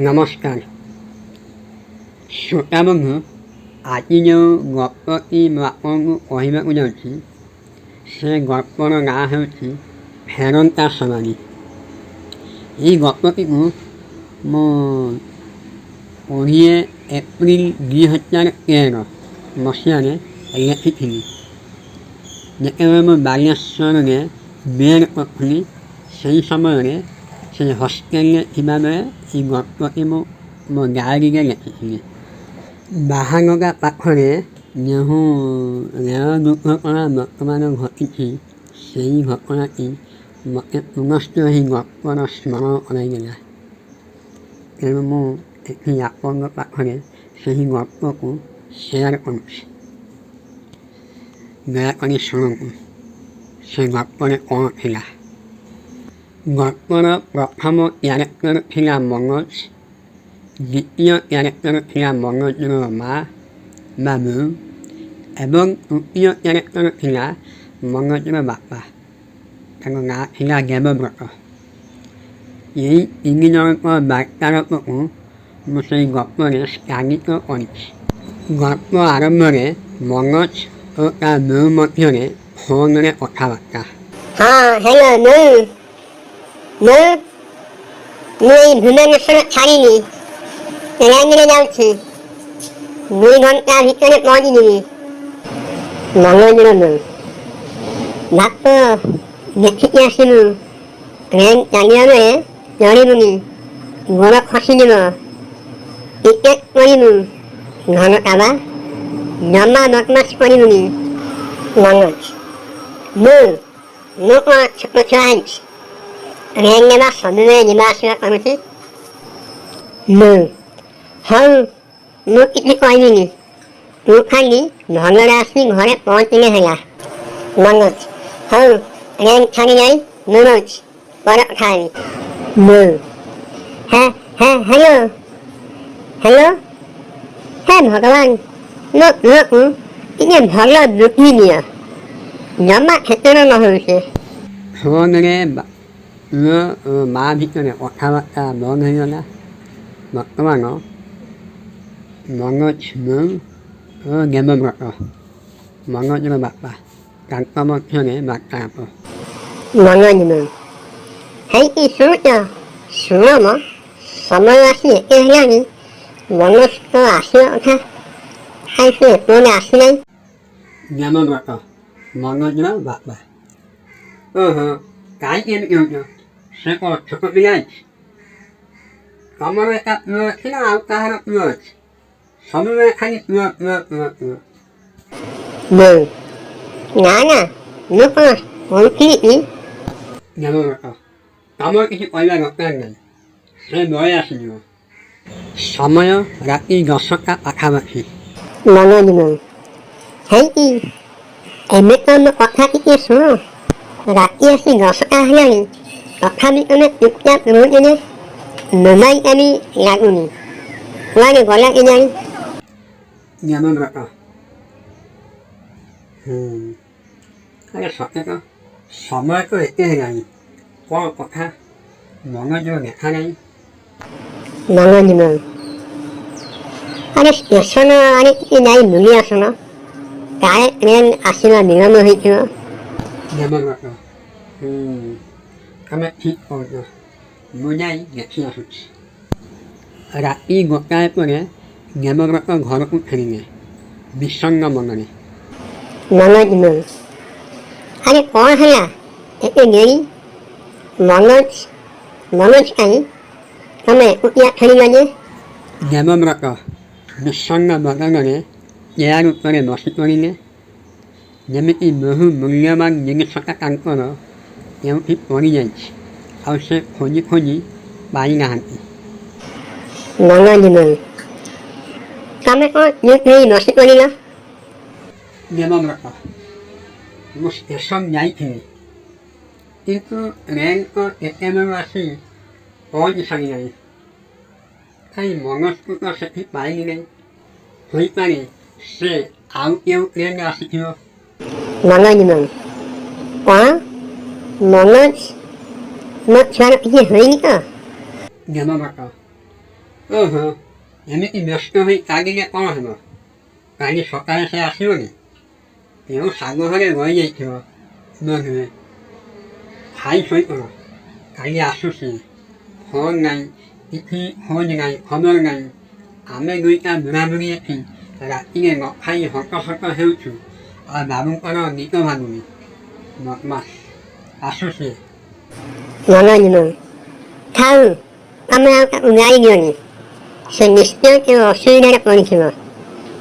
নমস্কার শ্ରୋତା ବନ୍ଧୁ, ଆଜି ଯେଉଁ ଗପଟି ମୁଁ ଆପଣଙ୍କୁ କହିବାକୁ ଯାଉଛି ସେ ଗପର ନାଁ ହେଉଛି ଫେରନ୍ତା ସବାରି। ଏହି ଗପଟିକୁ ମୁଁ 20 ଏପ୍ରିଲ 2013 ମସିହାରେ ଲେଖିଥିଲି। ଯେତେବେଳେ ମୁଁ ବାଲେଶ୍ୱରରେ ବିଏଡ଼୍ କରୁଥିଲି ସେହି ସମୟରେ ସେ ହଷ୍ଟେଲରେ ଥିବାବେଳେ ଏହି ଗପଟି ମୁଁ ମୋ ଡାଏରୀରେ ଲେଖିଥିଲି। ବାହାନଗା ପାଖରେ ଯେଉଁ ରେଳ ଦୁର୍ଘଟଣା ବର୍ତ୍ତମାନ ଘଟିଛି ସେହି ଘଟଣାଟି ମୋତେ ପୁନଶ୍ଚ ଏହି ଗପର ସ୍ମରଣ କରାଇଦେଲା। ତେଣୁ ମୁଁ ଏଠି ଆପଣଙ୍କ ପାଖରେ ସେହି ଗପକୁ ସେୟାର କରୁଛି। ଦୟାକରି ଶୁଣନ୍ତୁ ସେ ଗପରେ କ'ଣ ଥିଲା। ଗପର ପ୍ରଥମ କ୍ୟାରେକ୍ଟର ଥିଲା ମନୋଜ, ଦ୍ୱିତୀୟ କ୍ୟାରେକ୍ଟର ଥିଲା ମନୋଜର ମା ବା ବୋଉ ଏବଂ ତୃତୀୟ କ୍ୟାରେକ୍ଟର ଥିଲା ମନୋଜର ବାପା, ତାଙ୍କ ନାଁ ଥିଲା ଦେବବ୍ରତ। ଏହି ତିନି ଜଣଙ୍କ ବାର୍ତ୍ତାଳାପକୁ ମୁଁ ସେଇ ଗପରେ ସ୍ଥାନିତ କରିଛି। ଗପ ଆରମ୍ଭରେ ମନୋଜ ଓ ତା ବୋଉ ମଧ୍ୟରେ ଫୋନରେ କଥାବାର୍ତ୍ତା। ହ୍ୟାଲୋ ମୁଁ ଏଇ ଭୁବନେଶ୍ୱର ଛାଡ଼ିଲି, ଟ୍ରେନରେ ଯାଉଛି, 2 ଘଣ୍ଟା ଭିତରେ ପହଞ୍ଚିଯିବି। ମନୋଜର ବୋଉ, ବାପ ଦେଖିକି ଆସିବୁ, ଟ୍ରେନ୍ ଚାଲିବା ବେଳେ ଚଢ଼ିବୁନି, ଗୋଡ଼ ଖସିଯିବ, ଟିକେଟ୍ କରିବୁ, ଘରଟା ବା, ଜମା ବଦମାସ କରିବୁନି। ମନୋଜ, ମୁଁ କ'ଣ ଛୋଟ ଛୁଆ ହେଇଛି, ଟ୍ରେନରେ ବା ସବୁବେଳେ ଯିବା ଆସିବା କରୁଛି। ହଉ ମୁଁ କିଛି କହିବିନି, ତୁ ଖାଲି ଭଲରେ ଆସି ଘରେ ପହଞ୍ଚିଲେ ହେଲା। ମନୋଜ, ହଉ ଟ୍ରେନ୍ ଛାଡ଼ିଲାଣି, ମୁଁ ରହୁଛି, ପରେ କଥା ହେବି। ହ୍ୟାଲୋ ହେ ଭଗବାନ, ମୋ ପୁଅକୁ ଟିକେ ଭଲ ବୁଦ୍ଧି ଦିଅ, ଜମା କ୍ଷେତ୍ର ନ ହଉ ସେ। ଫୋନରେ ପୁଅ ଓ ମା ଭିତରେ କଥାବାର୍ତ୍ତା ବନ୍ଦ ହୋଇଗଲା। ବର୍ତ୍ତମାନ ମନୋଜ ବୋଉ ଓ ଦେବବ୍ରତ, ମନୋଜର ବାପା, ତାଙ୍କ ମଧ୍ୟରେ ବାର୍ତ୍ତାଳାପ। ମନୋଜ ବୋଉ, ହେଇକି ଶୁଣୁଛ, ଶୁଣ ମ, ସମୟ ଆସି ଏତେ ହେଲାଣି, ମନୋଜ ତ ଆସିବା କଥା, କାଇଁ ସେ ଏପର୍ଯ୍ୟନ୍ତ ଆସିନାହିଁ। ଦେବବ୍ରତ, ମନୋଜର ବାପା, ଓହୋ, କାହିଁକି ଏମିତି ହେଉଛ, ସେ କ'ଣ ଛୋଟ ପିଲା ଅଛି? ତମର ଏକା ପୁଅ ଅଛି ନା ଆଉ କାହାର ପୁଅ ଅଛି? ସବୁବେଳେ ଖାଲି ପୁଅ। ବୋଉ, ନା ମୁଁ କ'ଣ କହୁଥିଲି କି? ଦେବବ୍ରତ, ତମର କିଛି କହିବା ଦରକାର ନାହିଁ, ସେ ବଳେ ଆସିଯିବ। ସମୟ ରାତି 10ଟା ପାଖାପାଖି। ମନୋଜ ବୋଉ, ହେଇକି ଏବେ ତ ମୋ କଥା ଟିକେ ଶୁଣ, ରାତି ଆସି 10ଟା ହେଲାଣି, ତଥାପି ତମେ ଚୁପଚାପ ରହୁଛ ଯେ, ମୋବାଇଲଟା ବି ଲାଗୁନି, କୁଆଡ଼େ ଗଲା କେଜାଣି। ଦେବବ୍ରତ, ଆରେ ସତେ ତ, ସମୟ ତ ଏତେ ହେଲାଣି, କ'ଣ କଥା, ମନୋଜର ଦେଖା ନାହିଁ। ମନୋଜ ବୋଉ, ଆରେ ଷ୍ଟେସନ ଆଡ଼େ ଟିକେ ଯାଇ ବୁଲି ଆସୁନ, କାଳେ ଟ୍ରେନ୍ ଆସିବା ବିଳମ୍ବ ହୋଇଥିବ। ଦେବବ୍ରତ, ତମେ ଠିକ୍ କହୁଛ, ମୁଁ ଯାଇ ଦେଖି ଆସୁଛି। ରାତି 1ଟାଏ ପରେ ଦେବବ୍ରତ ଘରକୁ ଫେରିଲେ ବିଷଣ୍ଣ ମନରେ। ମନୋଜ ବୋଉ, ଆରେ କ'ଣ ହେଲା ଏତେ ଡେରି? ମନୋଜ କାହିଁ, ତମେ ଏକୁଟିଆ ଫେରିଲ ଯେ? ଦେବବ୍ରତ ବିଷଣ୍ଣ ବଦନରେ ଚେୟାର ଉପରେ ବସି ପଡ଼ିଲେ, ଯେମିତି ବହୁ ମୂଲ୍ୟବାନ ଜିନିଷଟା ତାଙ୍କର କେଉଁଠି ପଡ଼ିଯାଇଛି ଆଉ ସେ ଖୋଜି ଖୋଜି ପାଇନାହାନ୍ତି। ମନୋଜ ବୋଉ, ତମେ କ'ଣ ଚୁପ୍ ହେଇ ବସି ପଡ଼ିଲ? ଦେବବ୍ରତ, ମୁଁ ଷ୍ଟେସନ ଯାଇଥିଲି, କିନ୍ତୁ ଟ୍ରେନ୍ ତ କେତେବେଳୁ ଆସି ପହଞ୍ଚି ସାରିଲାଣି, କାହିଁ ମନୋଜକୁ ତ ସେଠି ପାଇଲି ନାହିଁ। ହୋଇପାରେ ସେ ଆଉ କେଉଁ ଟ୍ରେନ୍ରେ ଆସିଥିବ। ମନୋଜ ବୋଉ, କ'ଣ ମନୋଜ, ମୋ ଛୁଆର କିଛି ହୋଇନି ତ? Debabrata, 재밌게 몇 시간이 따기게 꺼내서 많이 젓갈에서 하시오니 이거 사고하게 원이 있죠. 너는 하이 소이거나 가게 아수시 호응난 이피 호응난 거명난 암에 그이까 문화무기에 핀 내가 이게 뭐 하이 헛거 해우추 아 남은 거는 니가 만우니 막 아수시 원하님은 다음 까마귀 우나이기오니 신니스병으로 수일하려 보니지만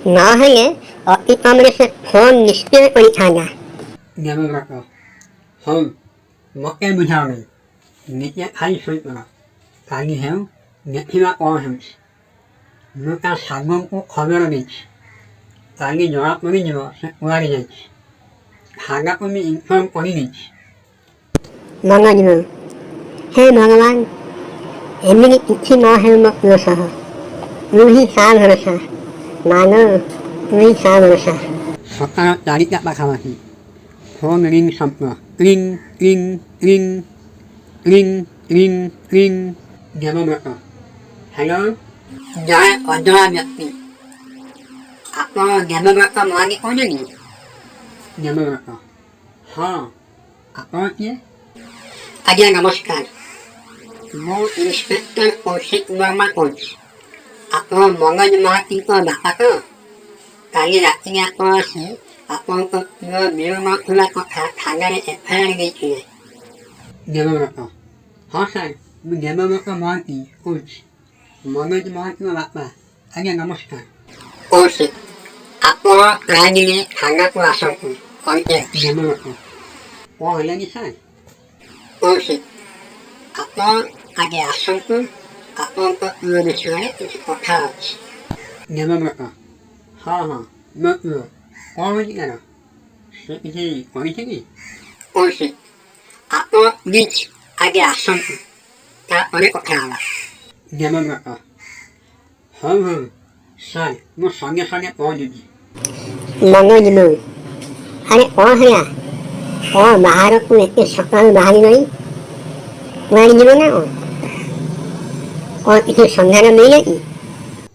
나하게 어디 까마귀에서 본 니스병을 보니까냐 내가 홈 먹게 무사하면 니게 하이 소이거나 가게 해우 내 피가 꺼내서 누가 상공고 거명이 자기 연합군이 뭐 우아리지 하가품이 인천 권이지 원하님은 해먹어만 애미기 있지 마 해먹어서 우리 사람으로서 나는 우리 사람으로서 젓가락 다리 깜빡하마시 호응링 삼고 링 내가 먹어 hello 잘 언더하면니 아빠 내가 먹어 뭐하기 꺼내니 내가 먹어 apa dia? Ada namaskar. Mau inspektor polisi Mama Coach. Apa mongan mati ko baka ko? Kali rakinya ko si apa ko biar mak tula ko thangare FIR gitu. Dia berapa? Hasan, dia berapa mati Coach. Mongan mati ko baka. Ada namaskar. Coach. Apa lagi thangak ko asal ko. Oke, dia berapa? Wah, lagi san. Coach. Apa ada asal ko? Apa ko nulisnya itu kotak. Dia berapa? Betul. Orang ini kan? Ini, orang ini. Coach. Apa beach ada asal ko? Tak boleh kotak. Dia berapa? San, mau sangat boleh. 망가지면 아니 어하야 말을 꾸몄게 석방을 많이 너희 많이 집어나오 이게 성사는 뭐야지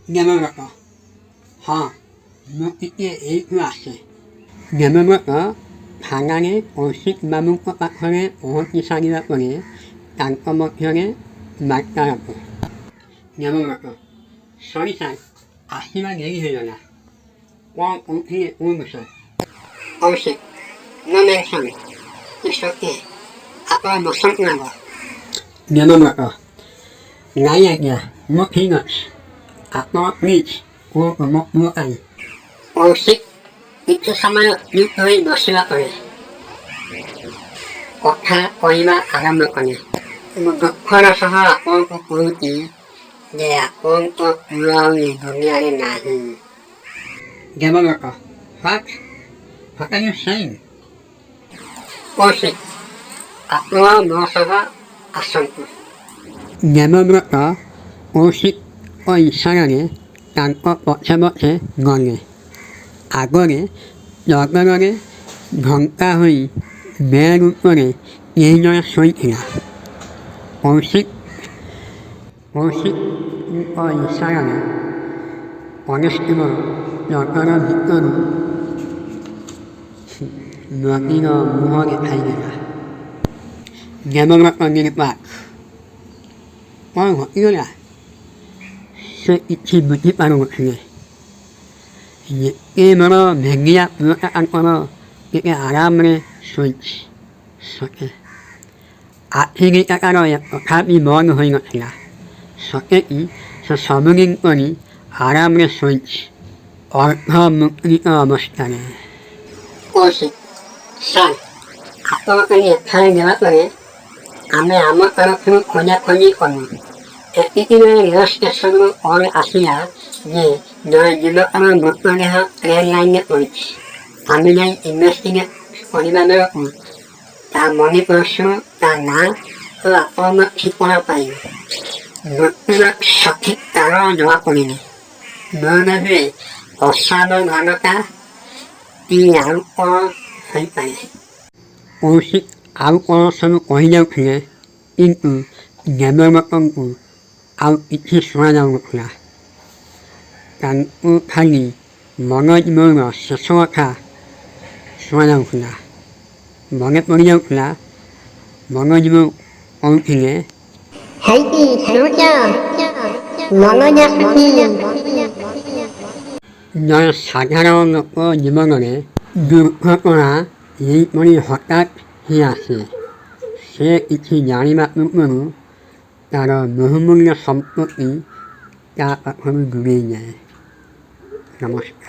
내가 뭐 이게 에이크라스 내가 방안에 오식 마문 것 같으니 오기상이라 보니 땅꺼먹형에 맞다라고 내가 소리상 아시만 얘기해줘라 와 공피에 오면서 오식 너맨상 이렇게 아빠 못 성나고 내가 나야야 못 피는 아빠 미치 오고 못 먹어요 오식 이틀 삼아요 육도에 넣으시라 거네 꽃하 꼬이마 알아먹 거네 뭐 걸어서 아빠가 보이지 내 아빠가 무라우니 동네안에 나는 내가 먹어 What are you saying? 오식 아빠가 넣어서가 아성구 내가 먹어 오식 어이 사랑에 땅껏 버텨버텨 너네 아버게 여거러게 건가의 매국권에 예녀 소이기라 오식 어이 사랑에 어느스tim을 여거러 믿거는 너희가 무하게 알리라 내가 먹었던 막 이거야 이치 무지 빠는 것 중에 이게 뭐로 맹기야 부엌에 앉거나 이게 아람의 스위치 소개 아히기 까까로야 갑이 뭐하는 허인 것이야 소개이 저 서문인 거니 아람의 스위치 얼파 묵으니까 멋있다네 오식 산 아빠가 그니 타이게왔더니 아메 아무거나 그 고냐고니 거니 이기는 여시겠어도 오늘 아시야 예 너의 유력하는 목표에서 레일라인에 보이지 아미는 인메스팅에 오리만으로 다 머니 벌수 다나 그 아빠는 기뻐할 바이 목표를 석히 따라 놓아버리니 너는 왜 어사는 하나가 이 양꼬 할 바이 오식 아무거나 서는 오히려 그게 인구 내면먹은 구 아웃 이치 수화나오구나. 난 우판이 멍어지 먹어 스스로가 수화나오구나. 멍에버리냐구나. 멍어지 먹 엉키네. Thấy sao 먹어냐 하니 너 사자로 먹고 니멍어네. 누구거나 이 머리 확딱 해야지. 새 이치 야리만 먹으면 따로 너무나 সম্পত্তি তা এখন ঘুরিয়ে নেয় নমস্কার।